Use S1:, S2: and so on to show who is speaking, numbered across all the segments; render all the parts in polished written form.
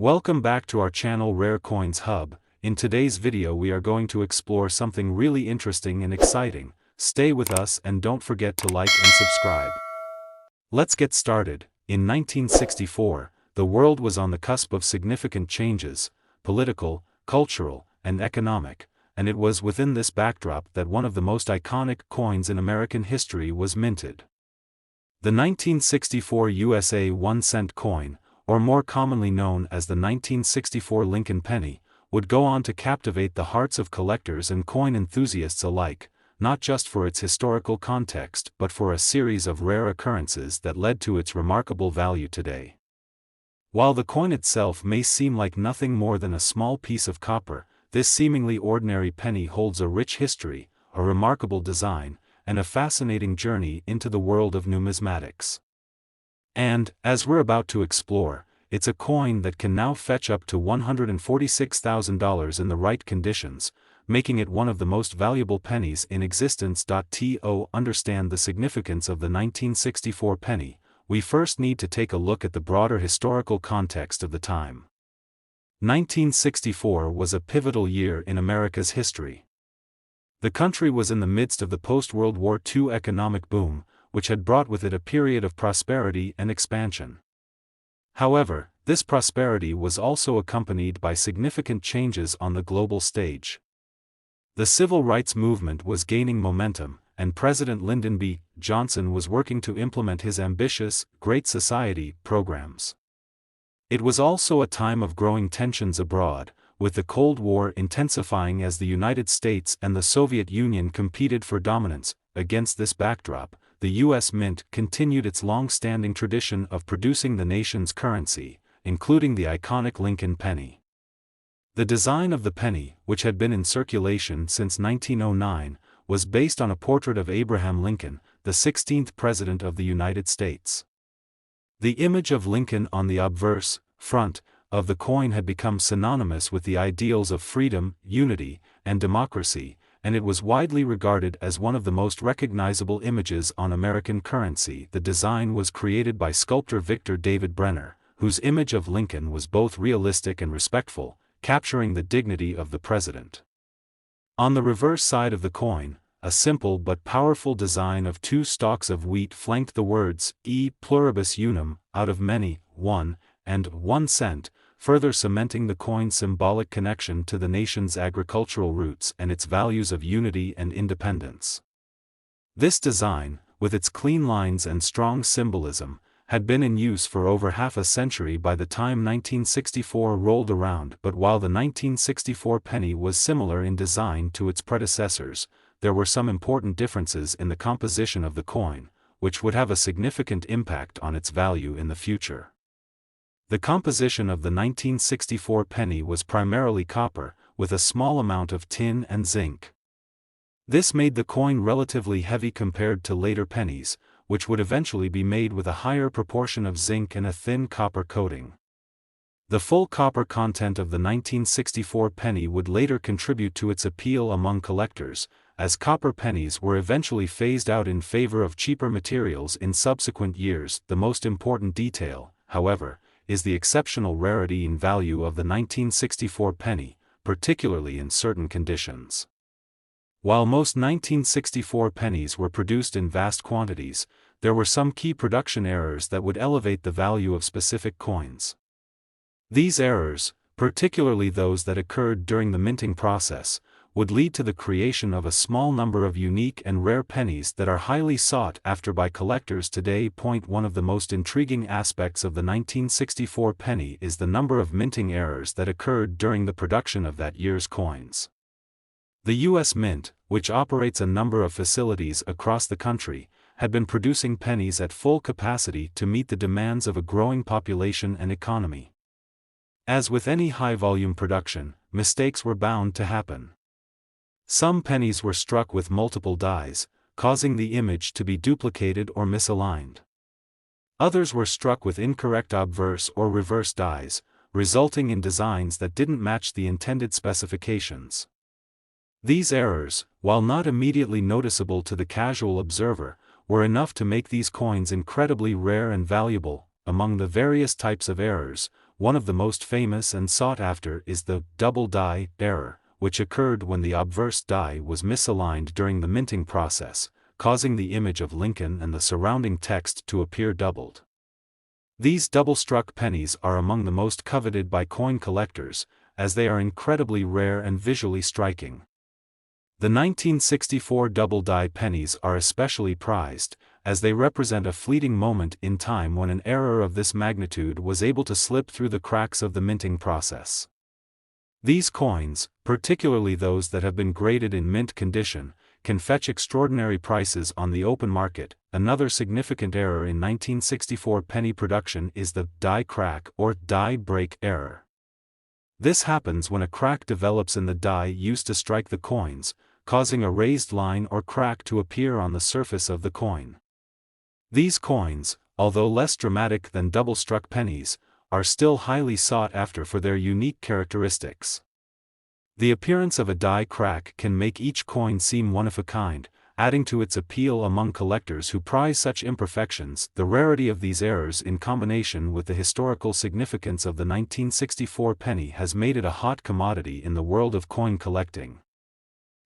S1: Welcome back to our channel Rare Coins Hub. In today's video we are going to explore something really interesting and exciting. Stay with us and don't forget to like and subscribe. Let's get started. In 1964, the world was on the cusp of significant changes, political, cultural, and economic, and it was within this backdrop that one of the most iconic coins in American history was minted. The 1964 USA 1-cent coin, or more commonly known as the 1964 Lincoln penny, would go on to captivate the hearts of collectors and coin enthusiasts alike, not just for its historical context but for a series of rare occurrences that led to its remarkable value today. While the coin itself may seem like nothing more than a small piece of copper, this seemingly ordinary penny holds a rich history, a remarkable design, and a fascinating journey into the world of numismatics. And, as we're about to explore, it's a coin that can now fetch up to $146,000 in the right conditions, making it one of the most valuable pennies in existence. To understand the significance of the 1964 penny, we first need to take a look at the broader historical context of the time. 1964 was a pivotal year in America's history. The country was in the midst of the post-World War II economic boom, which had brought with it a period of prosperity and expansion. However, this prosperity was also accompanied by significant changes on the global stage. The civil rights movement was gaining momentum, and President Lyndon B. Johnson was working to implement his ambitious, Great Society programs. It was also a time of growing tensions abroad, with the Cold War intensifying as the United States and the Soviet Union competed for dominance. Against this backdrop, the U.S. Mint continued its long-standing tradition of producing the nation's currency, including the iconic Lincoln penny. The design of the penny, which had been in circulation since 1909, was based on a portrait of Abraham Lincoln, the 16th President of the United States. The image of Lincoln on the obverse front of the coin had become synonymous with the ideals of freedom, unity, and democracy, and it was widely regarded as one of the most recognizable images on American currency. The design was created by sculptor Victor David Brenner, whose image of Lincoln was both realistic and respectful, capturing the dignity of the president. On the reverse side of the coin, a simple but powerful design of two stalks of wheat flanked the words E pluribus unum, out of many, one, and 1 cent, further cementing the coin's symbolic connection to the nation's agricultural roots and its values of unity and independence. This design, with its clean lines and strong symbolism, had been in use for over half a century by the time 1964 rolled around. But while the 1964 penny was similar in design to its predecessors, there were some important differences in the composition of the coin, which would have a significant impact on its value in the future. The composition of the 1964 penny was primarily copper, with a small amount of tin and zinc. This made the coin relatively heavy compared to later pennies, which would eventually be made with a higher proportion of zinc and a thin copper coating. The full copper content of the 1964 penny would later contribute to its appeal among collectors, as copper pennies were eventually phased out in favor of cheaper materials in subsequent years. The most important detail, however, is the exceptional rarity and value of the 1964 penny, particularly in certain conditions. While most 1964 pennies were produced in vast quantities, there were some key production errors that would elevate the value of specific coins. These errors, particularly those that occurred during the minting process, would lead to the creation of a small number of unique and rare pennies that are highly sought after by collectors today. One of the most intriguing aspects of the 1964 penny is the number of minting errors that occurred during the production of that year's coins. The U.S. Mint, which operates a number of facilities across the country, had been producing pennies at full capacity to meet the demands of a growing population and economy. As with any high-volume production, mistakes were bound to happen. Some pennies were struck with multiple dies, causing the image to be duplicated or misaligned. Others were struck with incorrect obverse or reverse dies, resulting in designs that didn't match the intended specifications. These errors, while not immediately noticeable to the casual observer, were enough to make these coins incredibly rare and valuable. Among the various types of errors, one of the most famous and sought after is the double die error, which occurred when the obverse die was misaligned during the minting process, causing the image of Lincoln and the surrounding text to appear doubled. These double-struck pennies are among the most coveted by coin collectors, as they are incredibly rare and visually striking. The 1964 double-die pennies are especially prized, as they represent a fleeting moment in time when an error of this magnitude was able to slip through the cracks of the minting process. These coins, particularly those that have been graded in mint condition, can fetch extraordinary prices on the open market. Another significant error in 1964 penny production is the die crack or die break error. This happens when a crack develops in the die used to strike the coins, causing a raised line or crack to appear on the surface of the coin. These coins, although less dramatic than double-struck pennies, are still highly sought after for their unique characteristics. The appearance of a die crack can make each coin seem one of a kind, adding to its appeal among collectors who prize such imperfections. The rarity of these errors in combination with the historical significance of the 1964 penny has made it a hot commodity in the world of coin collecting.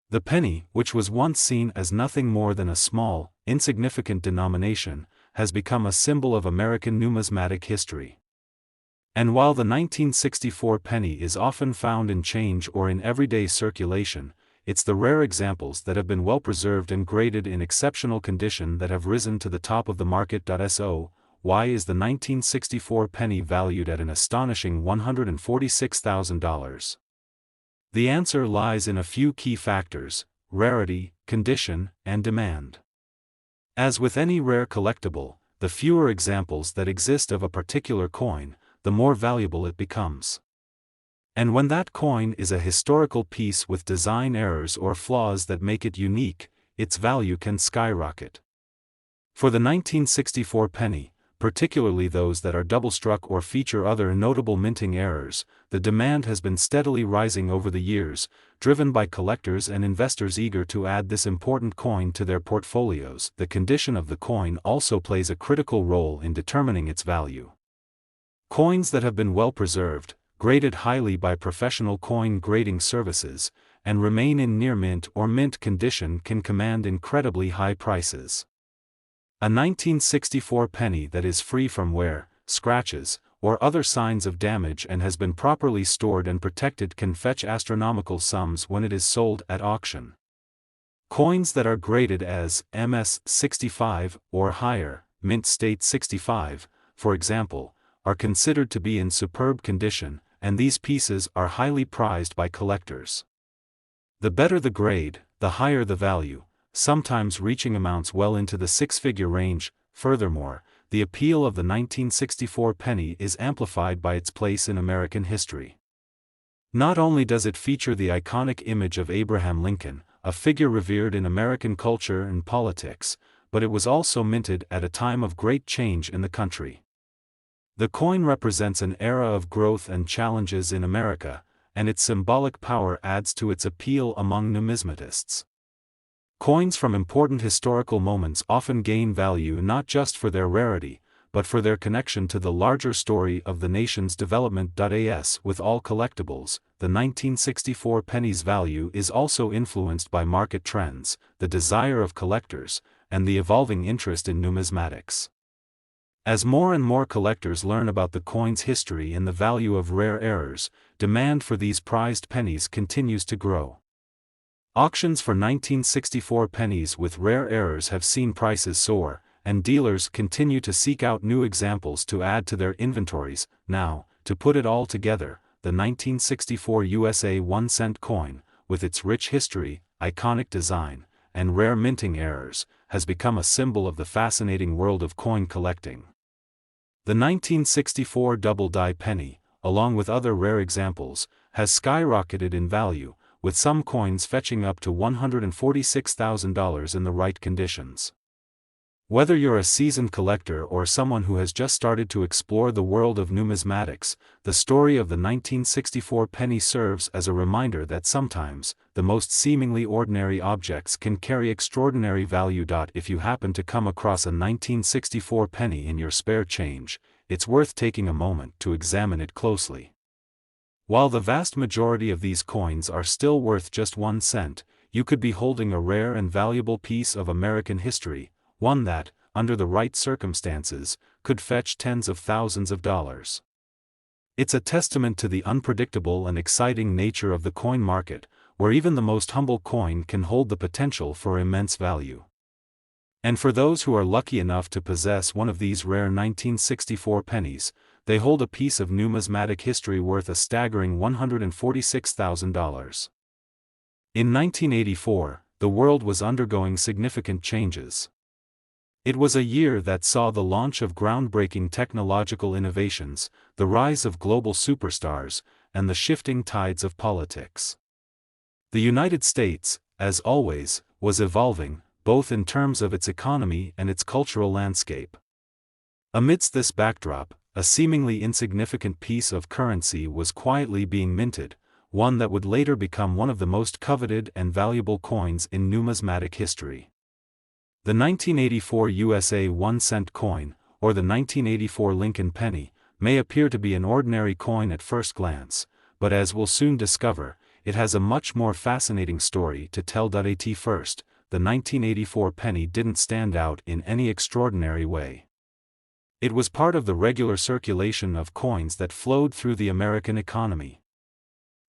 S1: The penny, which was once seen as nothing more than a small, insignificant denomination, has become a symbol of American numismatic history. And while the 1964 penny is often found in change or in everyday circulation, it's the rare examples that have been well preserved and graded in exceptional condition that have risen to the top of the market. So, why is the 1964 penny valued at an astonishing $146,000? The answer lies in a few key factors: rarity, condition, and demand. As with any rare collectible, the fewer examples that exist of a particular coin, the more valuable it becomes. And when that coin is a historical piece with design errors or flaws that make it unique, its value can skyrocket. For the 1964 penny, particularly those that are double-struck or feature other notable minting errors, the demand has been steadily rising over the years, driven by collectors and investors eager to add this important coin to their portfolios. The condition of the coin also plays a critical role in determining its value. Coins that have been well preserved, graded highly by professional coin grading services, and remain in near mint or mint condition can command incredibly high prices. A 1964 penny that is free from wear, scratches, or other signs of damage and has been properly stored and protected can fetch astronomical sums when it is sold at auction. Coins that are graded as MS 65 or higher, mint state 65, for example, are considered to be in superb condition, and these pieces are highly prized by collectors. The better the grade, the higher the value, sometimes reaching amounts well into the six-figure range. Furthermore, the appeal of the 1964 penny is amplified by its place in American history. Not only does it feature the iconic image of Abraham Lincoln, a figure revered in American culture and politics, but it was also minted at a time of great change in the country. The coin represents an era of growth and challenges in America, and its symbolic power adds to its appeal among numismatists. Coins from important historical moments often gain value not just for their rarity, but for their connection to the larger story of the nation's development. As with all collectibles, the 1964 penny's value is also influenced by market trends, the desire of collectors, and the evolving interest in numismatics. As more and more collectors learn about the coin's history and the value of rare errors, demand for these prized pennies continues to grow. Auctions for 1964 pennies with rare errors have seen prices soar, and dealers continue to seek out new examples to add to their inventories. Now, to put it all together, the 1964 USA 1-cent coin, with its rich history, iconic design, and rare minting errors, has become a symbol of the fascinating world of coin collecting. The 1964 double-die penny, along with other rare examples, has skyrocketed in value, with some coins fetching up to $146,000 in the right conditions. Whether you're a seasoned collector or someone who has just started to explore the world of numismatics, the story of the 1964 penny serves as a reminder that sometimes, the most seemingly ordinary objects can carry extraordinary value. If you happen to come across a 1964 penny in your spare change, it's worth taking a moment to examine it closely. While the vast majority of these coins are still worth just 1 cent, you could be holding a rare and valuable piece of American history, one that, under the right circumstances, could fetch tens of thousands of dollars. It's a testament to the unpredictable and exciting nature of the coin market, where even the most humble coin can hold the potential for immense value. And for those who are lucky enough to possess one of these rare 1964 pennies, they hold a piece of numismatic history worth a staggering $146,000. In 1984, the world was undergoing significant changes. It was a year that saw the launch of groundbreaking technological innovations, the rise of global superstars, and the shifting tides of politics. The United States, as always, was evolving, both in terms of its economy and its cultural landscape. Amidst this backdrop, a seemingly insignificant piece of currency was quietly being minted, one that would later become one of the most coveted and valuable coins in numismatic history. The 1984 USA 1-cent coin, or the 1984 Lincoln penny, may appear to be an ordinary coin at first glance, but as we'll soon discover, it has a much more fascinating story to tell. At first, the 1984 penny didn't stand out in any extraordinary way. It was part of the regular circulation of coins that flowed through the American economy.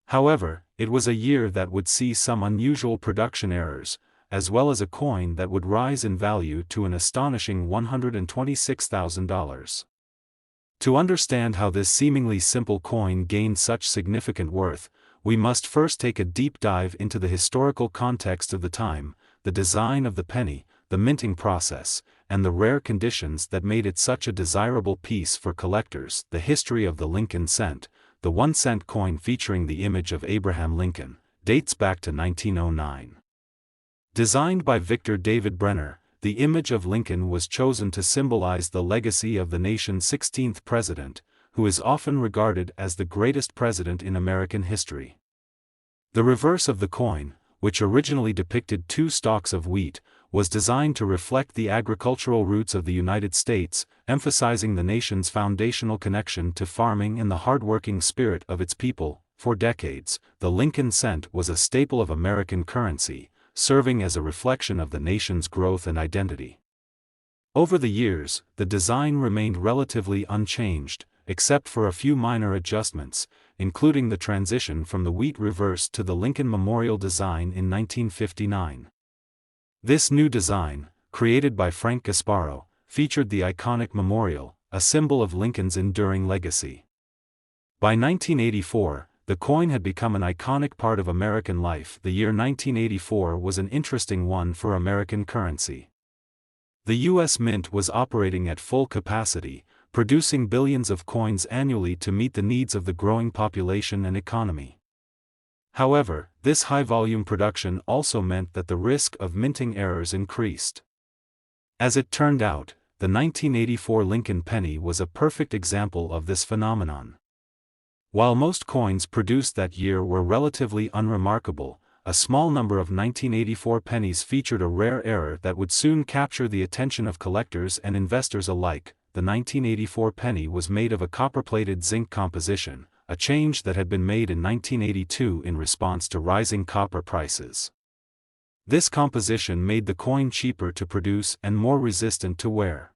S1: However, it was a year that would see some unusual production errors, as well as a coin that would rise in value to an astonishing $126,000. To understand how this seemingly simple coin gained such significant worth, we must first take a deep dive into the historical context of the time, the design of the penny, the minting process, and the rare conditions that made it such a desirable piece for collectors. The history of the Lincoln cent, the 1-cent coin featuring the image of Abraham Lincoln, dates back to 1909. Designed by Victor David Brenner, the image of Lincoln was chosen to symbolize the legacy of the nation's 16th president, who is often regarded as the greatest president in American history. The reverse of the coin, which originally depicted 2 stalks of wheat, was designed to reflect the agricultural roots of the United States, emphasizing the nation's foundational connection to farming and the hardworking spirit of its people. For decades, the Lincoln cent was a staple of American currency, serving as a reflection of the nation's growth and identity. Over the years, the design remained relatively unchanged, except for a few minor adjustments, including the transition from the wheat reverse to the Lincoln Memorial design in 1959. This new design, created by Frank Gasparo, featured the iconic memorial, a symbol of Lincoln's enduring legacy. By 1984, the coin had become an iconic part of American life. The year 1984 was an interesting one for American currency. The U.S. Mint was operating at full capacity, producing billions of coins annually to meet the needs of the growing population and economy. However, this high-volume production also meant that the risk of minting errors increased. As it turned out, the 1984 Lincoln penny was a perfect example of this phenomenon. While most coins produced that year were relatively unremarkable, a small number of 1984 pennies featured a rare error that would soon capture the attention of collectors and investors alike. The 1984 penny was made of a copper-plated zinc composition, a change that had been made in 1982 in response to rising copper prices. This composition made the coin cheaper to produce and more resistant to wear.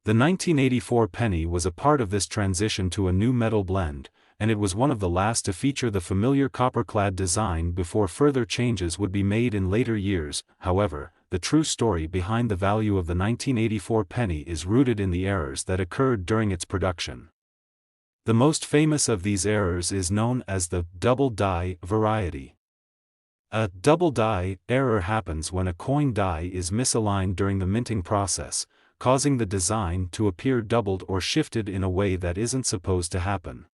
S1: The 1984 penny was a part of this transition to a new metal blend, and it was one of the last to feature the familiar copper-clad design before further changes would be made in later years. However, the true story behind the value of the 1984 penny is rooted in the errors that occurred during its production. The most famous of these errors is known as the double die variety. A double die error happens when a coin die is misaligned during the minting process, causing the design to appear doubled or shifted in a way that isn't supposed to happen.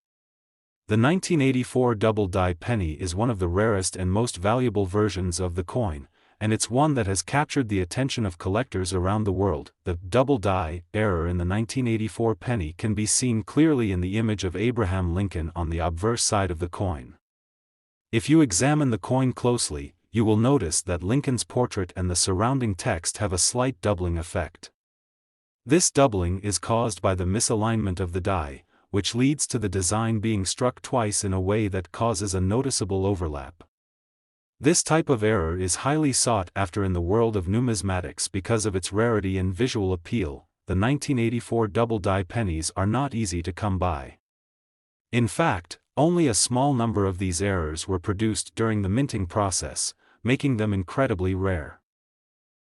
S1: The 1984 double die penny is one of the rarest and most valuable versions of the coin, and it's one that has captured the attention of collectors around the world. The double die error in the 1984 penny can be seen clearly in the image of Abraham Lincoln on the obverse side of the coin. If you examine the coin closely, you will notice that Lincoln's portrait and the surrounding text have a slight doubling effect. This doubling is caused by the misalignment of the die, which leads to the design being struck twice in a way that causes a noticeable overlap. This type of error is highly sought after in the world of numismatics because of its rarity and visual appeal. The 1984 double die pennies are not easy to come by. In fact, only a small number of these errors were produced during the minting process, making them incredibly rare.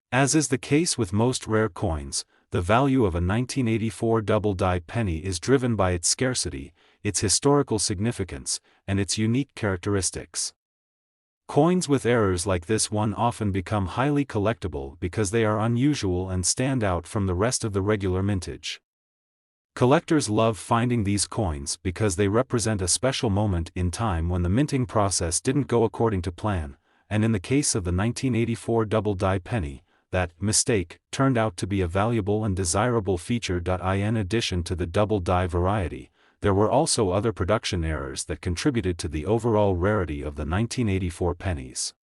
S1: As is the case with most rare coins, the value of a 1984 double die penny is driven by its scarcity, its historical significance, and its unique characteristics. Coins with errors like this one often become highly collectible because they are unusual and stand out from the rest of the regular mintage. Collectors love finding these coins because they represent a special moment in time when the minting process didn't go according to plan, and in the case of the 1984 double die penny, that mistake turned out to be a valuable and desirable feature. In addition to the double die variety, there were also other production errors that contributed to the overall rarity of the 1984 pennies.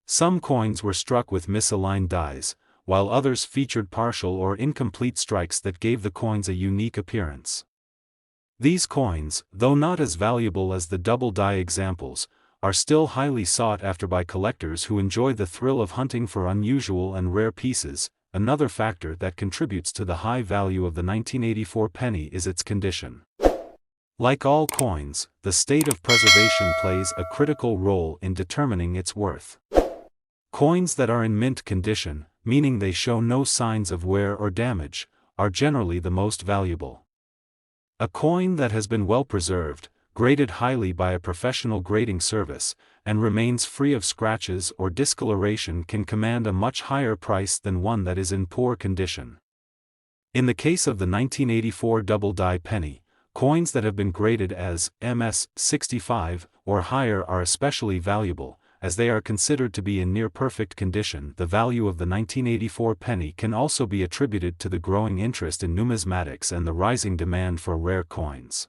S1: Some coins were struck with misaligned dies, while others featured partial or incomplete strikes that gave the coins a unique appearance. These coins, though not as valuable as the double die examples, are still highly sought after by collectors who enjoy the thrill of hunting for unusual and rare pieces. Another factor that contributes to the high value of the 1984 penny is its condition. Like all coins, the state of preservation plays a critical role in determining its worth. Coins that are in mint condition, meaning they show no signs of wear or damage, are generally the most valuable. A coin that has been well preserved, graded highly by a professional grading service, and remains free of scratches or discoloration can command a much higher price than one that is in poor condition. In the case of the 1984 double die penny, coins that have been graded as MS 65 or higher are especially valuable, as they are considered to be in near-perfect condition. The value of the 1984 penny can also be attributed to the growing interest in numismatics and the rising demand for rare coins.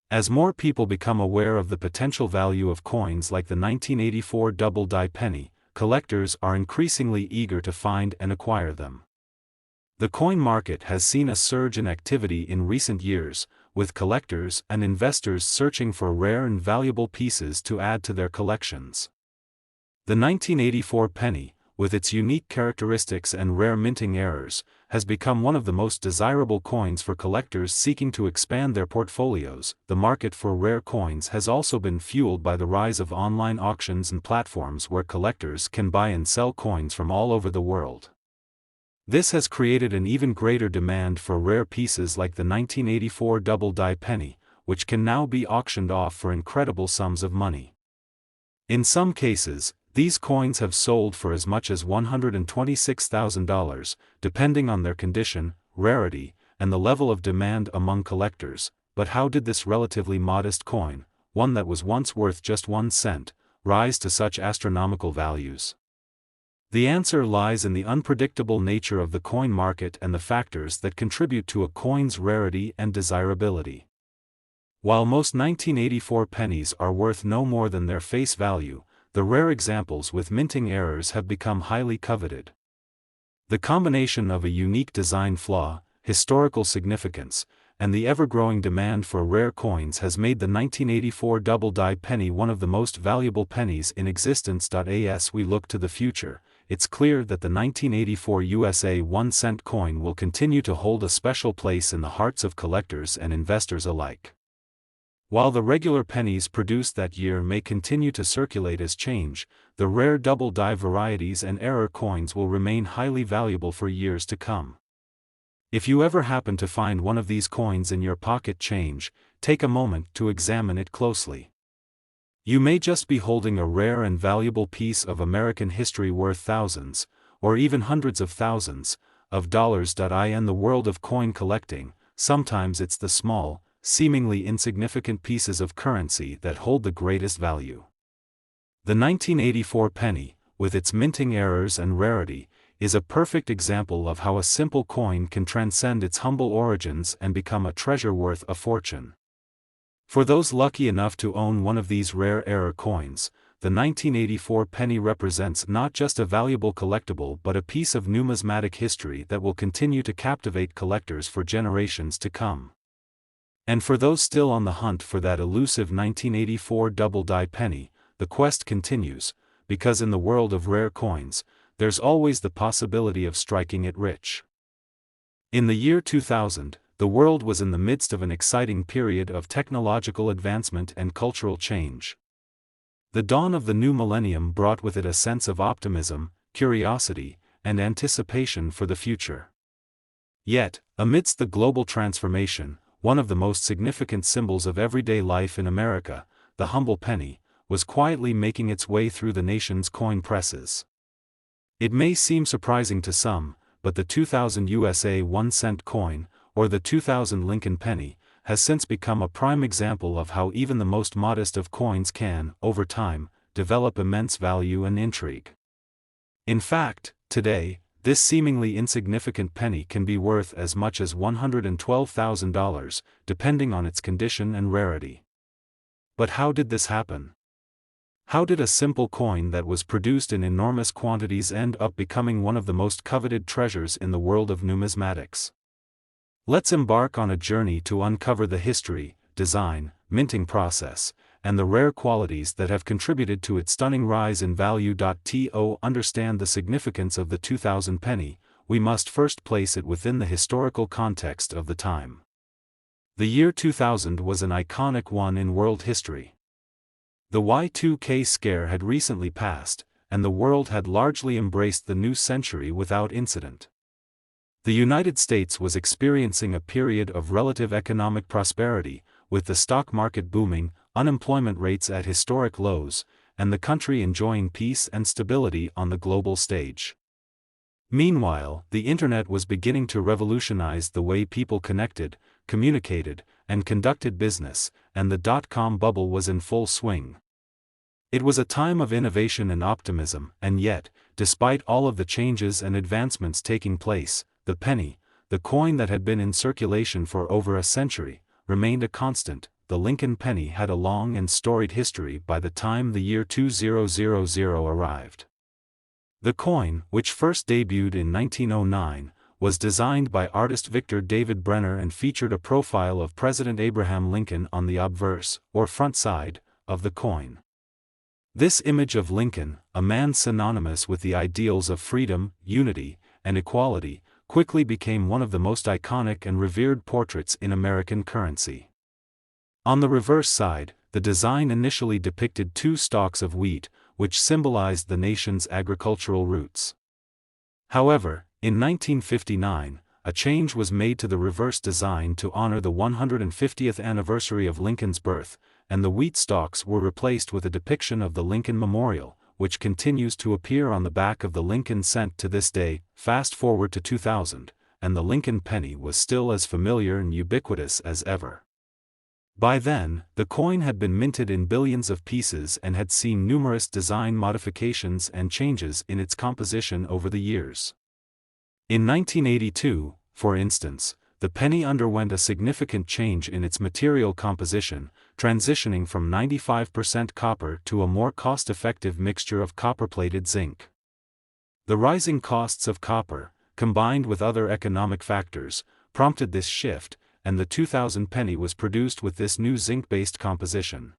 S1: As more people become aware of the potential value of coins like the 1984 double die penny, collectors are increasingly eager to find and acquire them. The coin market has seen a surge in activity in recent years, with collectors and investors searching for rare and valuable pieces to add to their collections. The 1984 penny, with its unique characteristics and rare minting errors, has become one of the most desirable coins for collectors seeking to expand their portfolios. The market for rare coins has also been fueled by the rise of online auctions and platforms where collectors can buy and sell coins from all over the world. This has created an even greater demand for rare pieces like the 1984 double die penny, which can now be auctioned off for incredible sums of money. In some cases, these coins have sold for as much as $126,000, depending on their condition, rarity, and the level of demand among collectors. But how did this relatively modest coin, one that was once worth just 1 cent, rise to such astronomical values? The answer lies in the unpredictable nature of the coin market and the factors that contribute to a coin's rarity and desirability. While most 1984 pennies are worth no more than their face value, the rare examples with minting errors have become highly coveted. The combination of a unique design flaw, historical significance, and the ever-growing demand for rare coins has made the 1984 double die penny one of the most valuable pennies in existence. As we look to the future, it's clear that the 1984 USA 1 cent coin will continue to hold a special place in the hearts of collectors and investors alike. While the regular pennies produced that year may continue to circulate as change, the rare double die varieties and error coins will remain highly valuable for years to come. If you ever happen to find one of these coins in your pocket change, take a moment to examine it closely. You may just be holding a rare and valuable piece of American history worth thousands, or even hundreds of thousands, of dollars. In the world of coin collecting, sometimes it's the small, seemingly insignificant pieces of currency that hold the greatest value. The 1984 penny, with its minting errors and rarity, is a perfect example of how a simple coin can transcend its humble origins and become a treasure worth a fortune. For those lucky enough to own one of these rare error coins, the 1984 penny represents not just a valuable collectible but a piece of numismatic history that will continue to captivate collectors for generations to come. And for those still on the hunt for that elusive 1984 double-die penny, the quest continues, because in the world of rare coins, there's always the possibility of striking it rich. In the year 2000, the world was in the midst of an exciting period of technological advancement and cultural change. The dawn of the new millennium brought with it a sense of optimism, curiosity, and anticipation for the future. Yet, amidst the global transformation, one of the most significant symbols of everyday life in America, the humble penny, was quietly making its way through the nation's coin presses. It may seem surprising to some, but the 2000 USA 1-cent coin, or the 2000 Lincoln penny, has since become a prime example of how even the most modest of coins can, over time, develop immense value and intrigue. In fact, today, this seemingly insignificant penny can be worth as much as $112,000, depending on its condition and rarity. But how did this happen? How did a simple coin that was produced in enormous quantities end up becoming one of the most coveted treasures in the world of numismatics? Let's embark on a journey to uncover the history, design, minting process, and the rare qualities that have contributed to its stunning rise in value. To understand the significance of the 2000 penny, we must first place it within the historical context of the time. The year 2000 was an iconic one in world history. The Y2K scare had recently passed, and the world had largely embraced the new century without incident. The United States was experiencing a period of relative economic prosperity, with the stock market booming, unemployment rates at historic lows, and the country enjoying peace and stability on the global stage. Meanwhile, the internet was beginning to revolutionize the way people connected, communicated, and conducted business, and the dot-com bubble was in full swing. It was a time of innovation and optimism, and yet, despite all of the changes and advancements taking place, the penny, the coin that had been in circulation for over a century, remained a constant. The Lincoln penny had a long and storied history by the time the year 2000 arrived. The coin, which first debuted in 1909, was designed by artist Victor David Brenner and featured a profile of President Abraham Lincoln on the obverse, or front side, of the coin. This image of Lincoln, a man synonymous with the ideals of freedom, unity, and equality, quickly became one of the most iconic and revered portraits in American currency. On the reverse side, the design initially depicted two stalks of wheat, which symbolized the nation's agricultural roots. However, in 1959, a change was made to the reverse design to honor the 150th anniversary of Lincoln's birth, and the wheat stalks were replaced with a depiction of the Lincoln Memorial, which continues to appear on the back of the Lincoln cent to this day. Fast forward to 2000, and the Lincoln penny was still as familiar and ubiquitous as ever. By then, the coin had been minted in billions of pieces and had seen numerous design modifications and changes in its composition over the years. In 1982, for instance, the penny underwent a significant change in its material composition, transitioning from 95% copper to a more cost-effective mixture of copper-plated zinc. The rising costs of copper, combined with other economic factors, prompted this shift, and the 2000 penny was produced with this new zinc-based composition.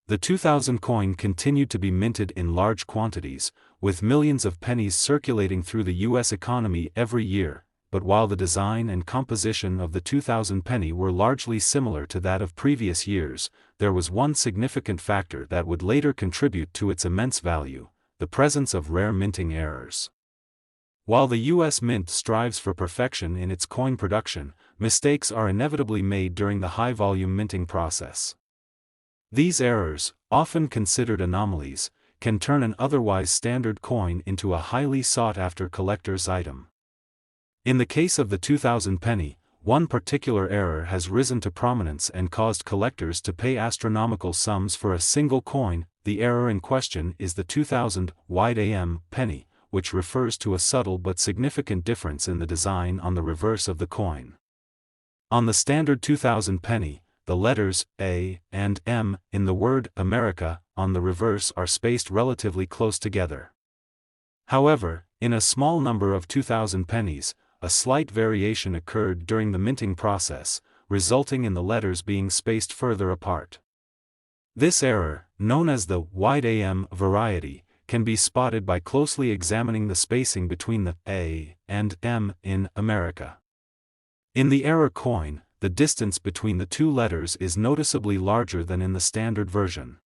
S1: The 2000 coin continued to be minted in large quantities, with millions of pennies circulating through the U.S. economy every year, but while the design and composition of the 2000 penny were largely similar to that of previous years, there was one significant factor that would later contribute to its immense value: the presence of rare minting errors. While the U.S. Mint strives for perfection in its coin production, mistakes are inevitably made during the high-volume minting process. These errors, often considered anomalies, can turn an otherwise standard coin into a highly sought-after collector's item. In the case of the 2000 penny, one particular error has risen to prominence and caused collectors to pay astronomical sums for a single coin. The error in question is the 2000 wide AM penny, which refers to a subtle but significant difference in the design on the reverse of the coin. On the standard 2000 penny, the letters A and M in the word America on the reverse are spaced relatively close together. However, in a small number of 2000 pennies, a slight variation occurred during the minting process, resulting in the letters being spaced further apart. This error, known as the wide AM variety, can be spotted by closely examining the spacing between the A and M in America. In the error coin, the distance between the two letters is noticeably larger than in the standard version.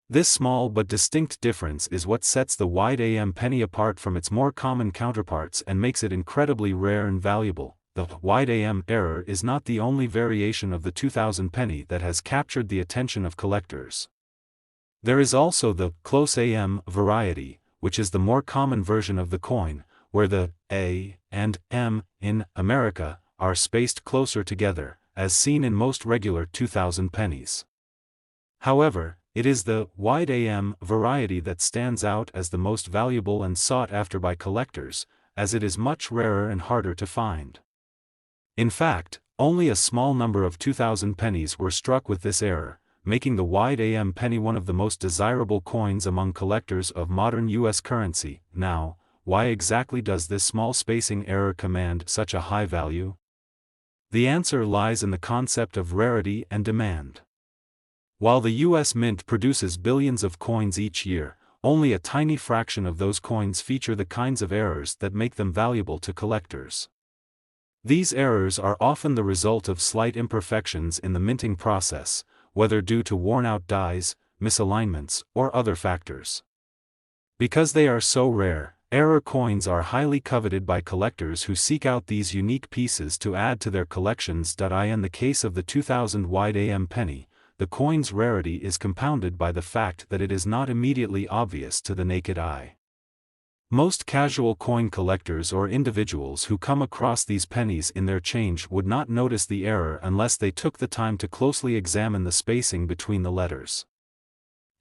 S1: This small but distinct difference is what sets the wide AM penny apart from its more common counterparts and makes it incredibly rare and valuable. The wide AM error is not the only variation of the 2000 penny that has captured the attention of collectors. There is also the close AM variety, which is the more common version of the coin, where the A and M in America are spaced closer together, as seen in most regular 2000 pennies. However, it is the wide AM variety that stands out as the most valuable and sought after by collectors, as it is much rarer and harder to find. In fact, only a small number of 2000 pennies were struck with this error, making the wide AM penny one of the most desirable coins among collectors of modern US currency. Now, why exactly does this small spacing error command such a high value? The answer lies in the concept of rarity and demand. While the US Mint produces billions of coins each year, only a tiny fraction of those coins feature the kinds of errors that make them valuable to collectors. These errors are often the result of slight imperfections in the minting process, whether due to worn-out dies, misalignments, or other factors. Because they are so rare, error coins are highly coveted by collectors who seek out these unique pieces to add to their collections. In the case of the 2000 wide AM penny, the coin's rarity is compounded by the fact that it is not immediately obvious to the naked eye. Most casual coin collectors or individuals who come across these pennies in their change would not notice the error unless they took the time to closely examine the spacing between the letters.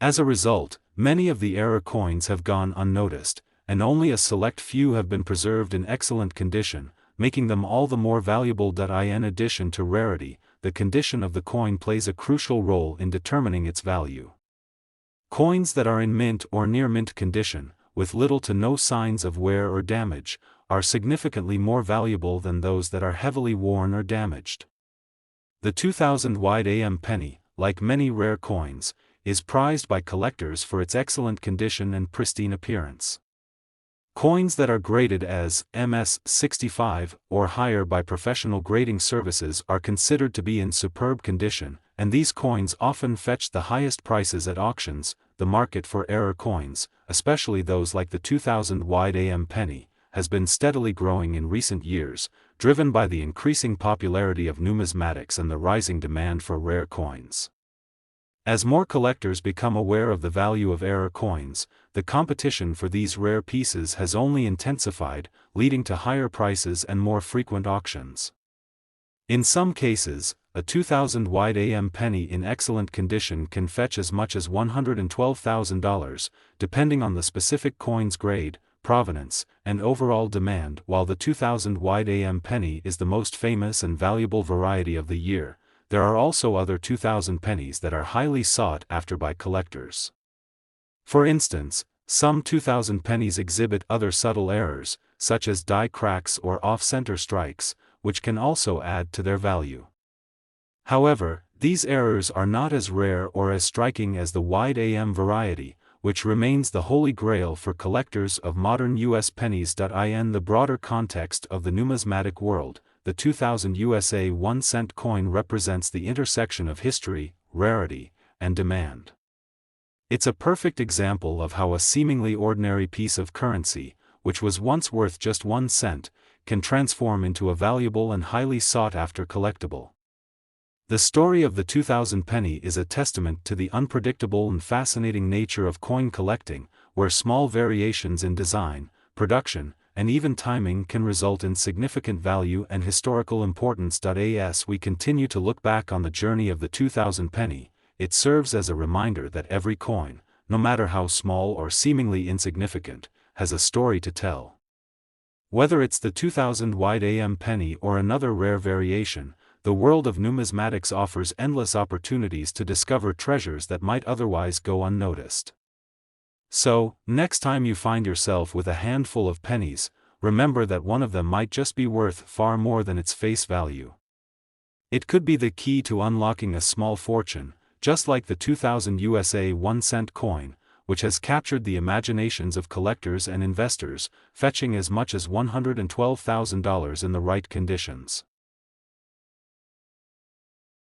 S1: As a result, many of the error coins have gone unnoticed, and only a select few have been preserved in excellent condition, making them all the more valuable. In addition to rarity, the condition of the coin plays a crucial role in determining its value. Coins that are in mint or near mint condition, with little to no signs of wear or damage, are significantly more valuable than those that are heavily worn or damaged. The 2000 wide AM penny, like many rare coins, is prized by collectors for its excellent condition and pristine appearance. Coins that are graded as MS65 or higher by professional grading services are considered to be in superb condition, and these coins often fetch the highest prices at auctions. The market for error coins, especially those like the 2000 wide AM penny, has been steadily growing in recent years, driven by the increasing popularity of numismatics and the rising demand for rare coins. As more collectors become aware of the value of error coins, the competition for these rare pieces has only intensified, leading to higher prices and more frequent auctions. In some cases, a 2000 wide AM penny in excellent condition can fetch as much as $112,000, depending on the specific coin's grade, provenance, and overall demand. While the 2000 wide AM penny is the most famous and valuable variety of the year, there are also other 2000 pennies that are highly sought after by collectors. For instance, some 2000 pennies exhibit other subtle errors, such as die cracks or off-center strikes, which can also add to their value. However, these errors are not as rare or as striking as the wide AM variety, which remains the holy grail for collectors of modern US pennies. In the broader context of the numismatic world, the 2000 USA 1-cent coin represents the intersection of history, rarity, and demand. It's a perfect example of how a seemingly ordinary piece of currency, which was once worth just 1 cent, can transform into a valuable and highly sought-after collectible. The story of the 2000 penny is a testament to the unpredictable and fascinating nature of coin collecting, where small variations in design, production, and even timing can result in significant value and historical importance. As we continue to look back on the journey of the 2000 penny, it serves as a reminder that every coin, no matter how small or seemingly insignificant, has a story to tell. Whether it's the 2000 wide AM penny or another rare variation, the world of numismatics offers endless opportunities to discover treasures that might otherwise go unnoticed. So, next time you find yourself with a handful of pennies, remember that one of them might just be worth far more than its face value. It could be the key to unlocking a small fortune, just like the 2000 USA 1-cent coin, which has captured the imaginations of collectors and investors, fetching as much as $112,000 in the right conditions.